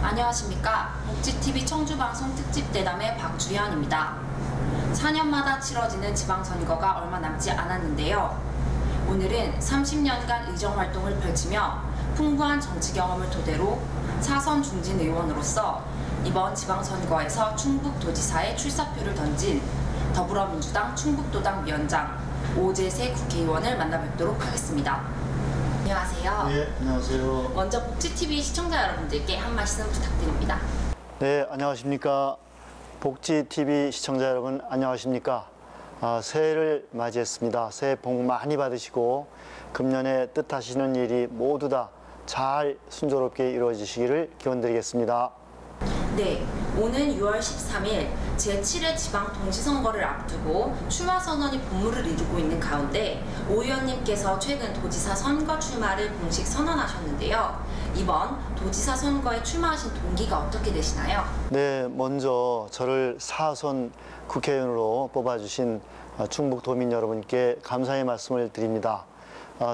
안녕하십니까. 복지TV 청주방송 특집대담의 박주현입니다. 4년마다 치러지는 지방선거가 얼마 남지 않았는데요. 오늘은 30년간 의정활동을 펼치며 풍부한 정치 경험을 토대로 4선 중진 의원으로서 이번 지방선거에서 충북도지사에 출사표를 던진 더불어민주당 충북도당 위원장 오재세 국회의원을 만나뵙도록 하겠습니다. 안녕하세요. 네, 안녕하세요. 먼저 복지TV 시청자 여러분들께 한 말씀 부탁드립니다. 네, 안녕하십니까. 복지TV 시청자 여러분, 안녕하십니까. 새해를 맞이했습니다. 새해 복 많이 받으시고 금년에 뜻하시는 일이 모두 다 잘 순조롭게 이루어지시기를 기원드리겠습니다. 네, 오는 6월 13일 제7회 지방 동시선거를 앞두고 출마 선언이 본물을 이루고 있는 가운데 오 의원님께서 최근 도지사 선거 출마를 공식 선언하셨는데요. 이번 도지사 선거에 출마하신 동기가 어떻게 되시나요? 네, 먼저 저를 4선 국회의원으로 뽑아주신 충북도민 여러분께 감사의 말씀을 드립니다.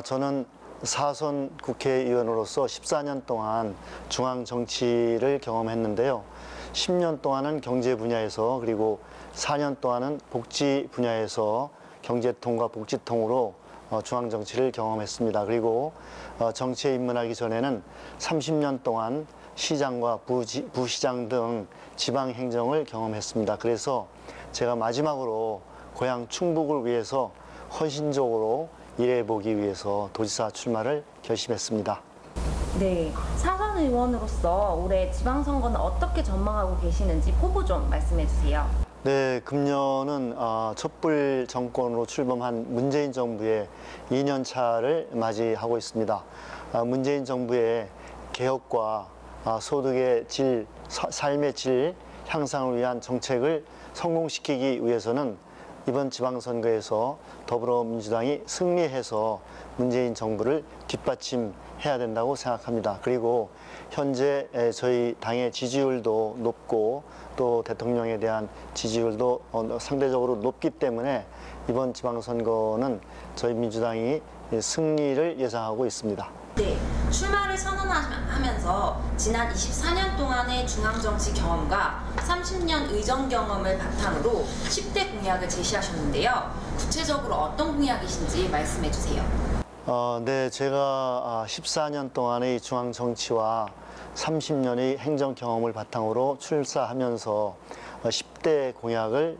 저는 4선 국회의원으로서 14년 동안 중앙 정치를 경험했는데요. 10년 동안은 경제 분야에서, 그리고 4년 동안은 복지 분야에서 경제통과 복지통으로 중앙 정치를 경험했습니다. 그리고 정치에 입문하기 전에는 30년 동안 시장과 부시장 등 지방 행정을 경험했습니다. 그래서 제가 마지막으로 고향 충북을 위해서 헌신적으로 일해보기 위해서 도지사 출마를 결심했습니다. 네, 4선 의원으로서 올해 지방선거는 어떻게 전망하고 계시는지 포부 좀 말씀해 주세요. 네, 금년은 촛불 정권으로 출범한 문재인 정부의 2년 차를 맞이하고 있습니다. 문재인 정부의 개혁과 소득의 질, 삶의 질 향상을 위한 정책을 성공시키기 위해서는 이번 지방선거에서 더불어민주당이 승리해서 문재인 정부를 뒷받침해야 된다고 생각합니다. 그리고 현재 저희 당의 지지율도 높고 또 대통령에 대한 지지율도 상대적으로 높기 때문에 이번 지방선거는 저희 민주당이 승리를 예상하고 있습니다. 네, 출마를 선언하면서 지난 24년 동안의 중앙정치 경험과 30년 의정 경험을 바탕으로 10대 공약을 제시하셨는데요. 구체적으로 어떤 공약이신지 말씀해 주세요. 네, 제가 14년 동안의 중앙정치와 30년의 행정 경험을 바탕으로 출사하면서 10대 공약을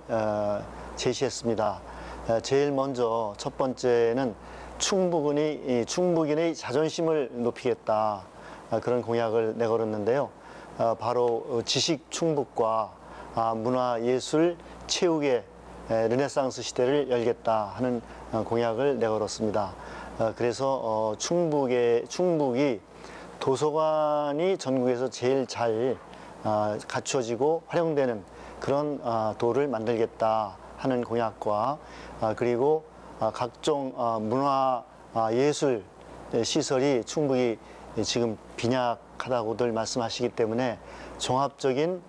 제시했습니다. 제일 먼저 첫 번째는 충북인의 자존심을 높이겠다, 그런 공약을 내걸었는데요. 바로 지식 충북과 문화, 예술, 체육의 르네상스 시대를 열겠다 하는 공약을 내걸었습니다. 그래서 충북이 도서관이 전국에서 제일 잘 갖춰지고 활용되는 그런 도를 만들겠다 하는 공약과 그리고 각종 문화, 예술 시설이 충북이 지금 빈약하다고들 말씀하시기 때문에 종합적인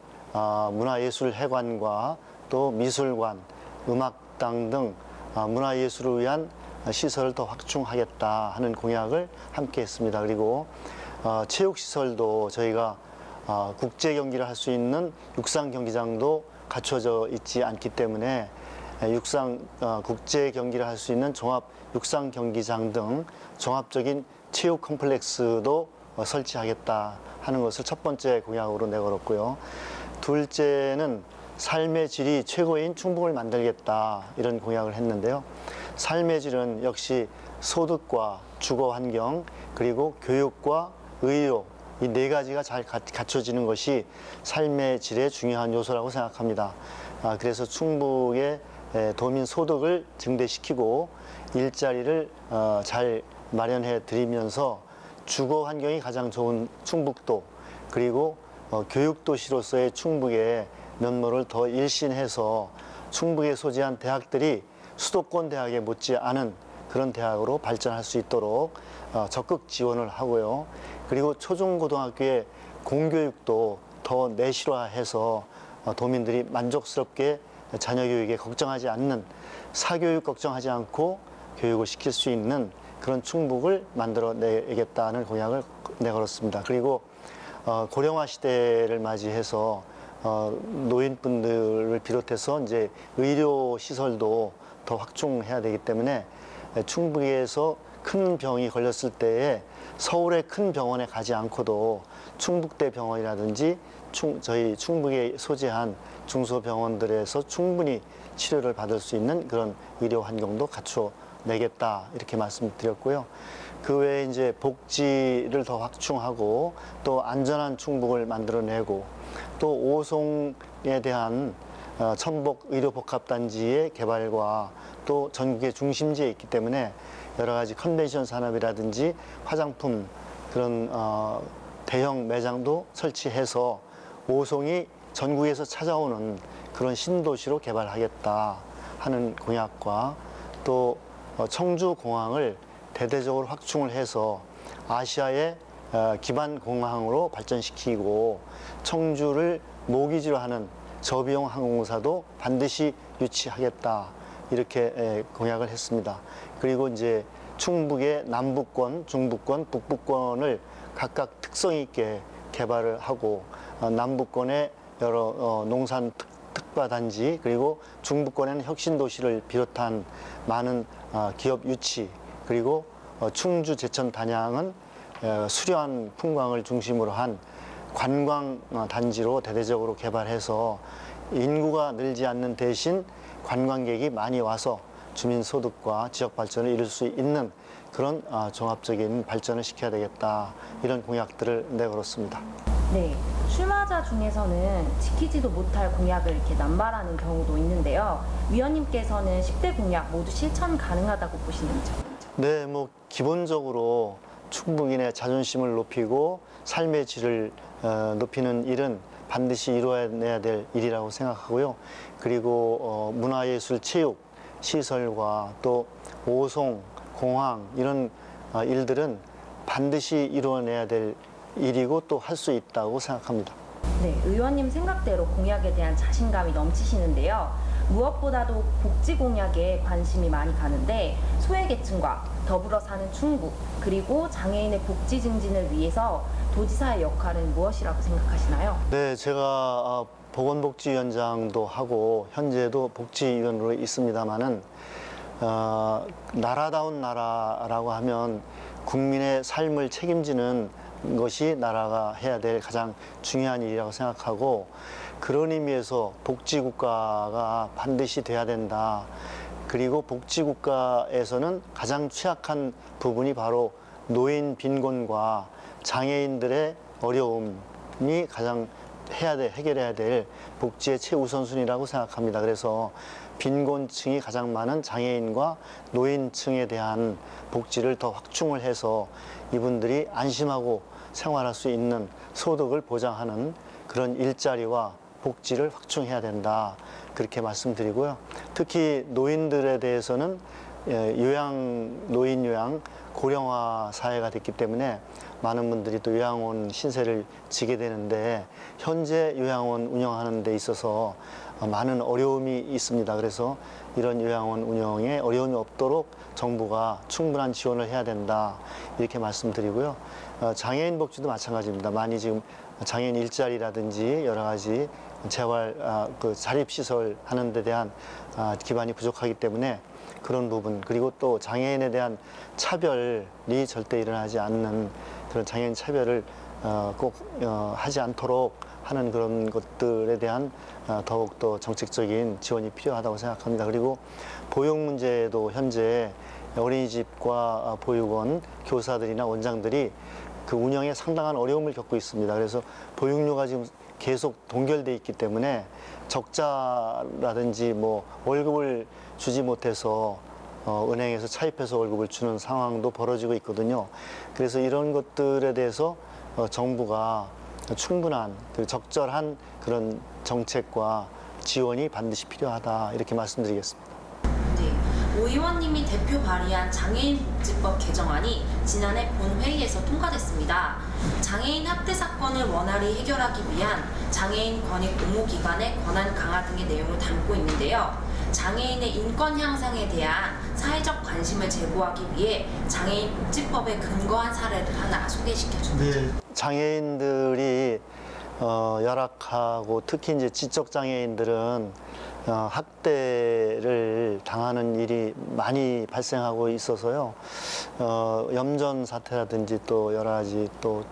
문화예술회관과 또 미술관, 음악당 등 문화예술을 위한 시설을 더 확충하겠다 하는 공약을 함께 했습니다. 그리고 체육시설도 저희가 국제 경기를 할 수 있는 육상 경기장도 갖춰져 있지 않기 때문에 국제 경기를 할 수 있는 종합 육상 경기장 등 종합적인 체육 컴플렉스도 설치하겠다 하는 것을 첫 번째 공약으로 내걸었고요. 둘째는 삶의 질이 최고인 충북을 만들겠다, 이런 공약을 했는데요. 삶의 질은 역시 소득과 주거 환경, 그리고 교육과 의료, 이 네 가지가 잘 갖춰지는 것이 삶의 질의 중요한 요소라고 생각합니다. 그래서 충북의 도민 소득을 증대시키고 일자리를 잘 마련해 드리면서 주거 환경이 가장 좋은 충북도, 그리고 교육도시로서의 충북의 면모를 더 일신해서 충북에 소재한 대학들이 수도권 대학에 못지않은 그런 대학으로 발전할 수 있도록 적극 지원을 하고요. 그리고 초중고등학교의 공교육도 더 내실화해서 도민들이 만족스럽게 자녀 교육에 걱정하지 않는, 사교육 걱정하지 않고 교육을 시킬 수 있는 그런 충북을 만들어내겠다는 공약을 내걸었습니다. 그리고 고령화 시대를 맞이해서 노인분들을 비롯해서 이제 의료 시설도 더 확충해야 되기 때문에 충북에서 큰 병이 걸렸을 때에 서울의 큰 병원에 가지 않고도 충북대 병원이라든지 저희 충북에 소재한 중소병원들에서 충분히 치료를 받을 수 있는 그런 의료 환경도 갖춰내겠다 이렇게 말씀드렸고요. 그 외에 이제 복지를 더 확충하고 또 안전한 충북을 만들어내고 또 오송에 대한 천복 의료복합단지의 개발과 또 전국의 중심지에 있기 때문에 여러 가지 컨벤션 산업이라든지 화장품 그런 대형 매장도 설치해서 오송이 전국에서 찾아오는 그런 신도시로 개발하겠다 하는 공약과 또 청주공항을 대대적으로 확충을 해서 아시아의 기반 공항으로 발전시키고 청주를 모기지로 하는 저비용 항공사도 반드시 유치하겠다 이렇게 공약을 했습니다. 그리고 이제 충북의 남부권, 중부권, 북부권을 각각 특성 있게 개발을 하고 남부권에 여러 농산 특화단지 그리고 중부권에는 혁신도시를 비롯한 많은 기업 유치 그리고 충주 제천 단양은 수려한 풍광을 중심으로 한 관광 단지로 대대적으로 개발해서 인구가 늘지 않는 대신 관광객이 많이 와서 주민 소득과 지역 발전을 이룰 수 있는 그런 종합적인 발전을 시켜야 되겠다 이런 공약들을 내걸었습니다. 네, 출마자 중에서는 지키지도 못할 공약을 이렇게 남발하는 경우도 있는데요. 위원님께서는 10대 공약 모두 실천 가능하다고 보시는지? 네, 뭐 기본적으로 충북인의 자존심을 높이고 삶의 질을 높이는 일은 반드시 이루어내야 될 일이라고 생각하고요. 그리고 문화예술, 체육, 시설과 또 오송, 공항 이런 일들은 반드시 이루어내야 될 일이고 또 할 수 있다고 생각합니다. 네, 의원님 생각대로 공약에 대한 자신감이 넘치시는데요. 무엇보다도 복지 공약에 관심이 많이 가는데 소외계층과 더불어 사는 충북 그리고 장애인의 복지 증진을 위해서 도지사의 역할은 무엇이라고 생각하시나요? 네, 제가 보건복지위원장도 하고 현재도 복지위원으로 있습니다마는 나라다운 나라라고 하면 국민의 삶을 책임지는 것이 나라가 해야 될 가장 중요한 일이라고 생각하고 그런 의미에서 복지국가가 반드시 돼야 된다. 그리고 복지국가에서는 가장 취약한 부분이 바로 노인 빈곤과 장애인들의 어려움이 가장 해결해야 될 복지의 최우선순위라고 생각합니다. 그래서 빈곤층이 가장 많은 장애인과 노인층에 대한 복지를 더 확충을 해서 이분들이 안심하고 생활할 수 있는 소득을 보장하는 그런 일자리와 복지를 확충해야 된다. 그렇게 말씀드리고요. 특히 노인들에 대해서는 노인 요양, 고령화 사회가 됐기 때문에 많은 분들이 또 요양원 신세를 지게 되는데 현재 요양원 운영하는 데 있어서 많은 어려움이 있습니다. 그래서 이런 요양원 운영에 어려움이 없도록 정부가 충분한 지원을 해야 된다. 이렇게 말씀드리고요. 장애인 복지도 마찬가지입니다. 많이 지금 장애인 일자리라든지 여러 가지 재활, 자립시설 하는 데 대한 기반이 부족하기 때문에 그런 부분 그리고 또 장애인에 대한 차별이 절대 일어나지 않는 그런 장애인 차별을 꼭 하지 않도록 하는 그런 것들에 대한 더욱더 정책적인 지원이 필요하다고 생각합니다. 그리고 보육 문제도 현재 어린이집과 보육원 교사들이나 원장들이 그 운영에 상당한 어려움을 겪고 있습니다. 그래서 보육료가 지금 계속 동결돼 있기 때문에 적자라든지 뭐 월급을 주지 못해서 은행에서 차입해서 월급을 주는 상황도 벌어지고 있거든요. 그래서 이런 것들에 대해서 정부가 충분한 적절한 그런 정책과 지원이 반드시 필요하다 이렇게 말씀드리겠습니다. 네, 오 의원님이 대표 발의한 장애인복지법 개정안이 지난해 본회의에서 통과됐습니다. 장애인 학대 사건을 원활히 해결하기 위한 장애인 권익 공모기관의 권한 강화 등의 내용을 담고 있는데요. 장애인의 인권 향상에 대한 사회적 관심을 제고하기 위해 장애인 복지법에 근거한 사례를 하나 소개시켜 줍니다. 네, 장애인들이 열악하고 특히 이제 지적 장애인들은 학대를 당하는 일이 많이 발생하고 있어서요. 염전 사태라든지 또 여러 가지 또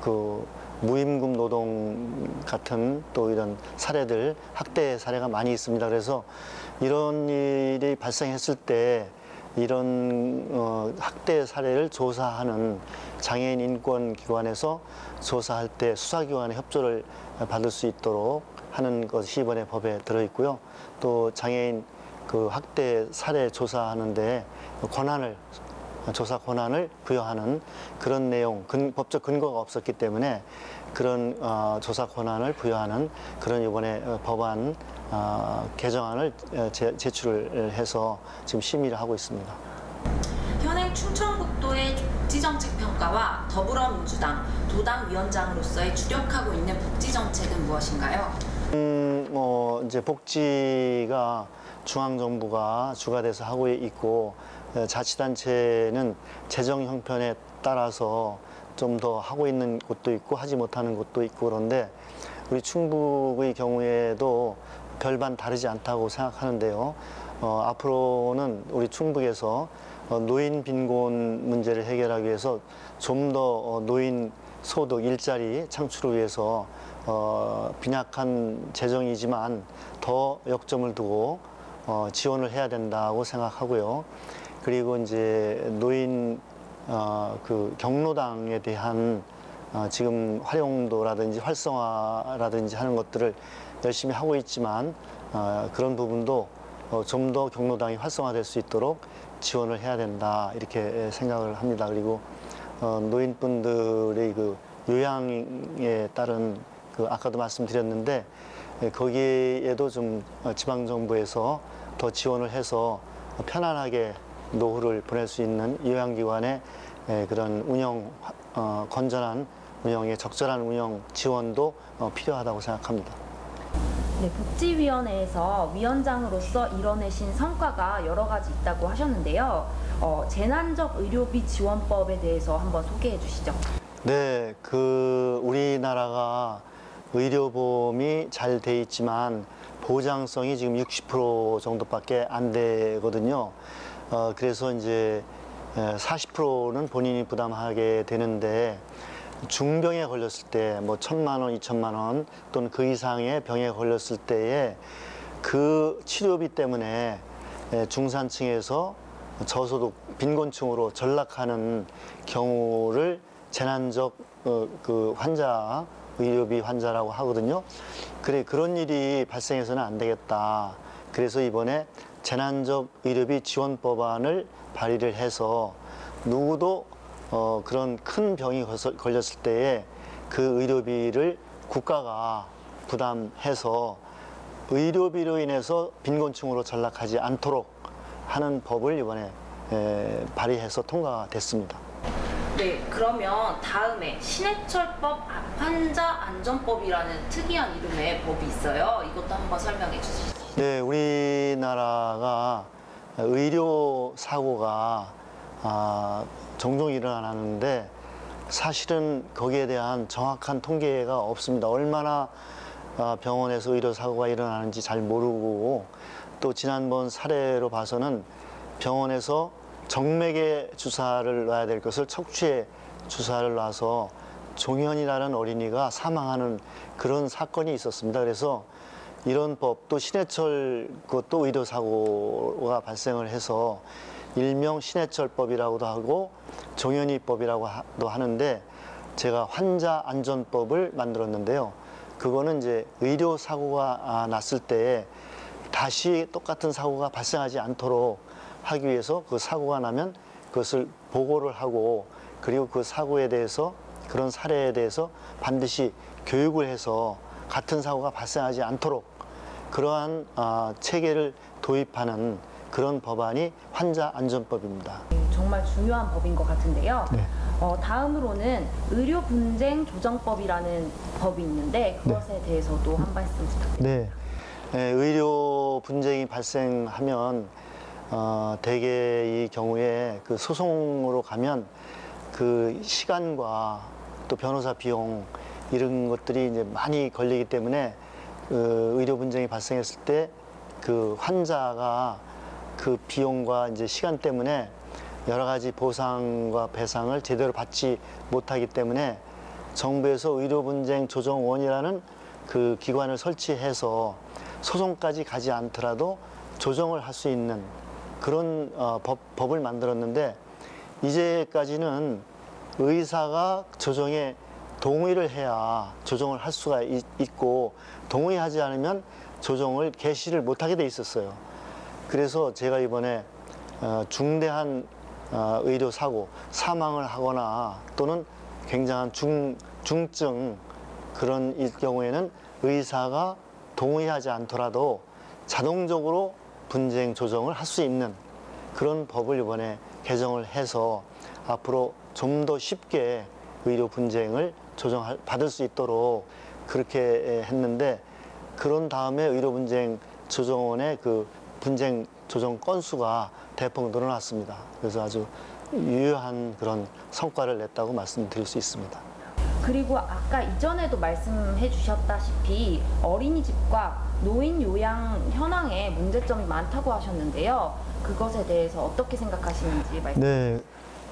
그 무임금 노동 같은 또 이런 사례들, 학대 사례가 많이 있습니다. 그래서 이런 일이 발생했을 때 이런 학대 사례를 조사하는 장애인 인권기관에서 조사할 때 수사기관의 협조를 받을 수 있도록 하는 것이 이번에 법에 들어있고요. 또 장애인 그 학대 사례 조사하는데 조사 권한을 부여하는 그런 내용, 법적 근거가 없었기 때문에 그런 조사 권한을 부여하는 그런 이번에 법안 개정안을 제출을 해서 지금 심의를 하고 있습니다. 현행 충청북도의 복지정책평가와 더불어민주당 도당위원장으로서의 주력하고 있는 복지정책은 무엇인가요? 이제 복지가 중앙정부가 주가 돼서 하고 있고 자치단체는 재정 형편에 따라서 좀 더 하고 있는 곳도 있고 하지 못하는 곳도 있고 그런데 우리 충북의 경우에도 별반 다르지 않다고 생각하는데요. 앞으로는 우리 충북에서 노인 빈곤 문제를 해결하기 위해서 좀 더 노인 소득, 일자리 창출을 위해서 빈약한 재정이지만 더 역점을 두고 지원을 해야 된다고 생각하고요. 그리고 이제 노인 그 경로당에 대한 지금 활용도라든지 활성화라든지 하는 것들을 열심히 하고 있지만 그런 부분도 좀 더 경로당이 활성화될 수 있도록 지원을 해야 된다 이렇게 생각을 합니다. 그리고 노인분들의 그 요양에 따른 그 아까도 말씀드렸는데 거기에도 좀 지방정부에서 더 지원을 해서 편안하게 노후를 보낼 수 있는 요양기관의 그런 운영, 건전한 운영에 적절한 운영 지원도 필요하다고 생각합니다. 네, 복지위원회에서 위원장으로서 이뤄내신 성과가 여러 가지 있다고 하셨는데요. 재난적 의료비 지원법에 대해서 한번 소개해 주시죠. 네, 우리나라가 의료보험이 잘 돼 있지만 보장성이 지금 60% 정도밖에 안 되거든요. 그래서 이제 40%는 본인이 부담하게 되는데 중병에 걸렸을 때 뭐 1,000만 원, 2,000만 원 또는 그 이상의 병에 걸렸을 때에 그 치료비 때문에 중산층에서 저소득 빈곤층으로 전락하는 경우를 재난적 그 환자, 의료비 환자라고 하거든요. 그런 일이 발생해서는 안 되겠다. 그래서 이번에 재난적 의료비 지원법안을 발의를 해서 누구도 그런 큰 병이 걸렸을 때에 그 의료비를 국가가 부담해서 의료비로 인해서 빈곤층으로 전락하지 않도록 하는 법을 이번에 발의해서 통과됐습니다. 네, 그러면 다음에 신해철법 환자안전법이라는 특이한 이름의 법이 있어요. 이것도 한번 설명해 주시죠. 네, 우리나라가 의료 사고가 종종 일어나는데 사실은 거기에 대한 정확한 통계가 없습니다. 얼마나 병원에서 의료 사고가 일어나는지 잘 모르고 또 지난번 사례로 봐서는 병원에서 정맥에 주사를 놔야 될 것을 척추에 주사를 놔서 종현이라는 어린이가 사망하는 그런 사건이 있었습니다. 그래서 이런 법도 신해철 그것도 의료사고가 발생을 해서 일명 신해철법이라고도 하고 종현이법이라고도 하는데 제가 환자안전법을 만들었는데요. 그거는 이제 의료사고가 났을 때에 다시 똑같은 사고가 발생하지 않도록 하기 위해서 그 사고가 나면 그것을 보고를 하고 그리고 그 사고에 대해서 그런 사례에 대해서 반드시 교육을 해서 같은 사고가 발생하지 않도록 그러한 체계를 도입하는 그런 법안이 환자안전법입니다. 정말 중요한 법인 것 같은데요. 네. 다음으로는 의료분쟁조정법이라는 법이 있는데 그것에 대해서도 한 말씀 부탁드립니다. 네. 의료 분쟁이 발생하면 대개 이 경우에 그 소송으로 가면 그 시간과 또 변호사 비용 이런 것들이 이제 많이 걸리기 때문에 의료 분쟁이 발생했을 때 그 환자가 그 비용과 이제 시간 때문에 여러 가지 보상과 배상을 제대로 받지 못하기 때문에 정부에서 의료분쟁조정원이라는 그 기관을 설치해서 소송까지 가지 않더라도 조정을 할 수 있는 그런 법을 만들었는데, 이제까지는 의사가 조정에 동의를 해야 조정을 할 수가 있고, 동의하지 않으면 조정을 개시를 못하게 돼 있었어요. 그래서 제가 이번에 중대한 의료사고, 사망을 하거나 또는 굉장한 중증 그런 경우에는 의사가 동의하지 않더라도 자동적으로 분쟁 조정을 할 수 있는 그런 법을 이번에 개정을 해서 앞으로 좀 더 쉽게 의료 분쟁을 받을 수 있도록 그렇게 했는데, 그런 다음에 의료 분쟁 조정원의 그 분쟁 조정 건수가 대폭 늘어났습니다. 그래서 아주 유효한 그런 성과를 냈다고 말씀드릴 수 있습니다. 그리고 아까 이전에도 말씀해 주셨다시피 어린이집과 노인 요양 현황에 문제점이 많다고 하셨는데요. 그것에 대해서 어떻게 생각하시는지 말씀. 네,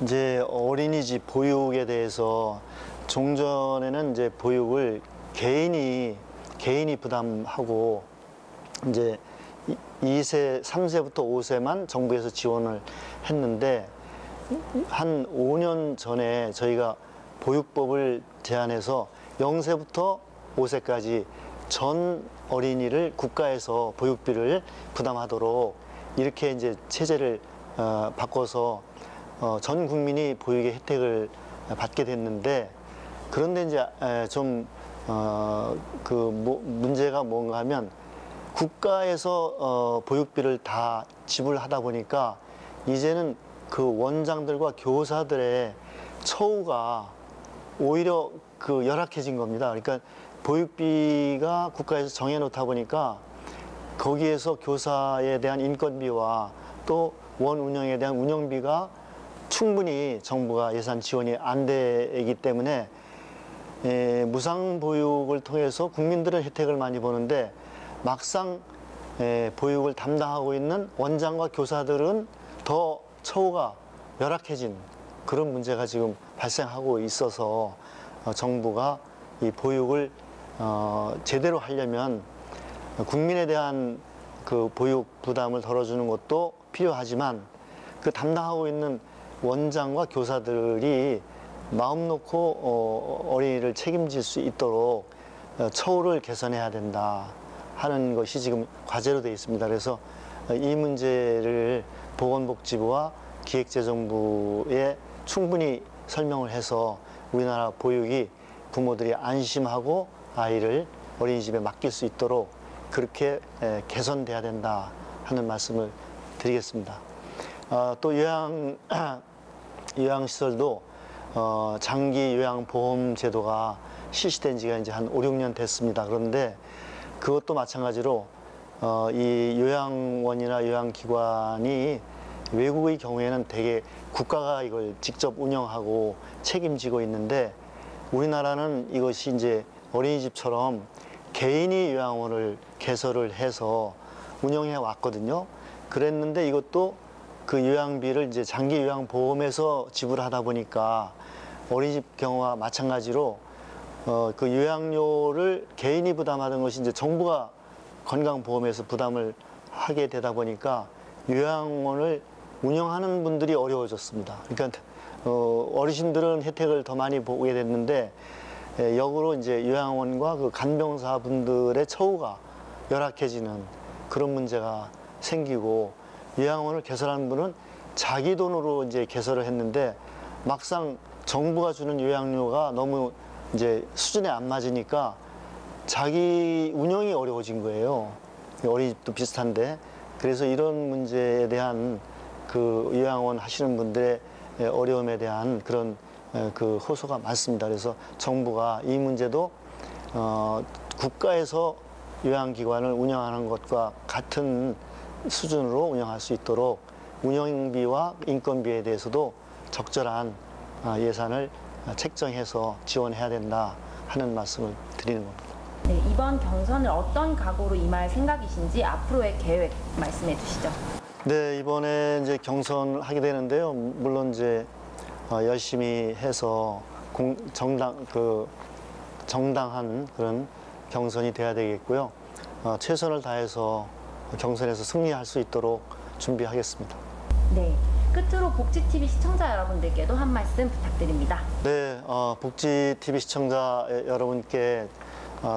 이제 어린이집 보육에 대해서 종전에는 이제 보육을 개인이 부담하고 이제 2세, 3세부터 5세만 정부에서 지원을 했는데, 한 5년 전에 저희가 보육법을 제안해서 0세부터 5세까지 전 어린이를 국가에서 보육비를 부담하도록 이렇게 이제 체제를 바꿔서 전 국민이 보육의 혜택을 받게 됐는데, 그런데 이제 문제가 뭔가 하면 국가에서 보육비를 다 지불하다 보니까 이제는 그 원장들과 교사들의 처우가 오히려 그 열악해진 겁니다. 그러니까 보육비가 국가에서 정해놓다 보니까 거기에서 교사에 대한 인건비와 또 원 운영에 대한 운영비가 충분히 정부가 예산 지원이 안 되기 때문에 무상보육을 통해서 국민들은 혜택을 많이 보는데, 막상 보육을 담당하고 있는 원장과 교사들은 더 처우가 열악해진 그런 문제가 지금 발생하고 있어서 정부가 이 보육을 제대로 하려면 국민에 대한 그 보육 부담을 덜어주는 것도 필요하지만, 그 담당하고 있는 원장과 교사들이 마음 놓고 어린이를 책임질 수 있도록 처우를 개선해야 된다 하는 것이 지금 과제로 되어 있습니다. 그래서 이 문제를 보건복지부와 기획재정부에 충분히 설명을 해서 우리나라 보육이 부모들이 안심하고 아이를 어린이집에 맡길 수 있도록 그렇게 개선돼야 된다 하는 말씀을 드리겠습니다. 또 요양시설도 장기 요양보험 제도가 실시된 지가 이제 한 5, 6년 됐습니다. 그런데 그것도 마찬가지로 이 요양원이나 요양기관이 외국의 경우에는 대개 국가가 이걸 직접 운영하고 책임지고 있는데, 우리나라는 이것이 이제 어린이집처럼 개인이 요양원을 개설을 해서 운영해 왔거든요. 그랬는데 이것도 그 요양비를 이제 장기 요양보험에서 지불하다 보니까 어린이집 경우와 마찬가지로 그 요양료를 개인이 부담하던 것이 이제 정부가 건강보험에서 부담을 하게 되다 보니까 요양원을 운영하는 분들이 어려워졌습니다. 그러니까 어르신들은 혜택을 더 많이 보게 됐는데, 역으로 이제 요양원과 그 간병사분들의 처우가 열악해지는 그런 문제가 생기고, 요양원을 개설한 분은 자기 돈으로 이제 개설을 했는데 막상 정부가 주는 요양료가 너무 이제 수준에 안 맞으니까 자기 운영이 어려워진 거예요. 어린이집도 비슷한데. 그래서 이런 문제에 대한 그 요양원 하시는 분들의 어려움에 대한 그런 그 호소가 많습니다. 그래서 정부가 이 문제도 국가에서 요양기관을 운영하는 것과 같은 수준으로 운영할 수 있도록 운영비와 인건비에 대해서도 적절한 예산을 책정해서 지원해야 된다 하는 말씀을 드리는 겁니다. 네, 이번 경선을 어떤 각오로 임할 생각이신지 앞으로의 계획 말씀해 주시죠. 네, 이번에 이제 경선을 하게 되는데요. 물론 이제 열심히 해서 정당한 그런 경선이 돼야 되겠고요. 최선을 다해서 경선에서 승리할 수 있도록 준비하겠습니다. 네, 끝으로 복지TV 시청자 여러분들께도 한 말씀 부탁드립니다. 네, 복지TV 시청자 여러분께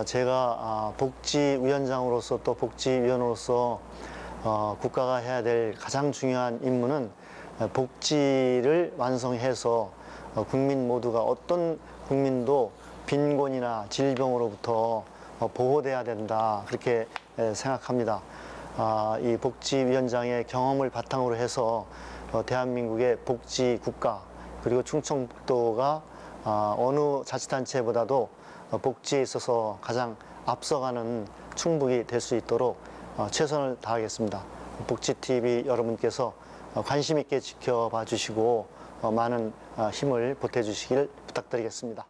제가 복지위원장으로서 또 복지위원으로서 국가가 해야 될 가장 중요한 임무는 복지를 완성해서 국민 모두가 어떤 국민도 빈곤이나 질병으로부터 보호돼야 된다, 그렇게 생각합니다. 이 복지위원장의 경험을 바탕으로 해서 대한민국의 복지국가 그리고 충청북도가 어느 자치단체보다도 복지에 있어서 가장 앞서가는 충북이 될 수 있도록 최선을 다하겠습니다. 복지TV 여러분께서 관심 있게 지켜봐 주시고 많은 힘을 보태주시길 부탁드리겠습니다.